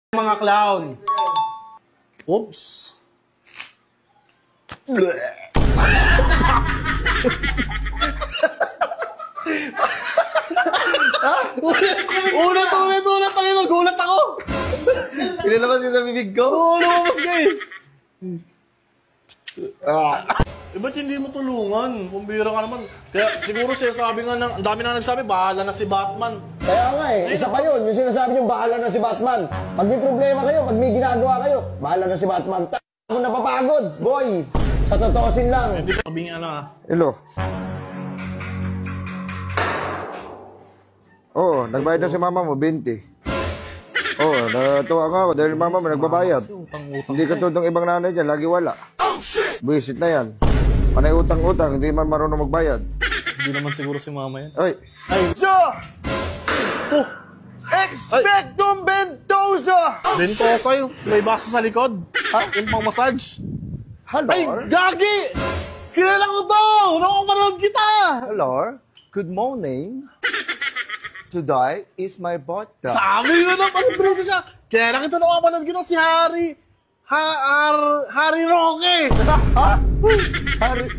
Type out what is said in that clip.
Mga clown. Oops. Ulit. Ay, nagulat ako. Pinalabas yung sa bibig ko? Oo, lumabas ka eh. Ba't hindi mo tulungan? Kumbira ka naman. Kaya siguro siya sabi nga, ang dami na nagsabi, bahala na si Batman. Kaya nga eh, isa pa yun. Yung sinasabi niyong bahala na si Batman. Pag may problema kayo, pag may ginagawa kayo, bahala na si Batman. Ako napapagod, boy. Sa totoosin lang. Hindi pa sabi nga ano ah. Hello. Oo, nagbayad na si mama mo, 20. Oo, natuwa nga ako dahil mama mo nagbabayad. Hindi ka tutong ibang nanay dyan, lagi wala. Buisit na yan. Panay utang-utang, hindi man marunong magbayad. Hindi naman siguro si mama yan. Ay! So, Expectum Ventosa! Ventosa yung may baso sa likod. Yung pang massage. Hello? Ay, gagi! Kilala ko to! Nakapanood kita! Hello? Good morning. Today is my birthday. Sabi ko na, pag-bro ko siya. Kaya lang kita nakapanood kita si Harry. Harry Roque! Ha? Harry?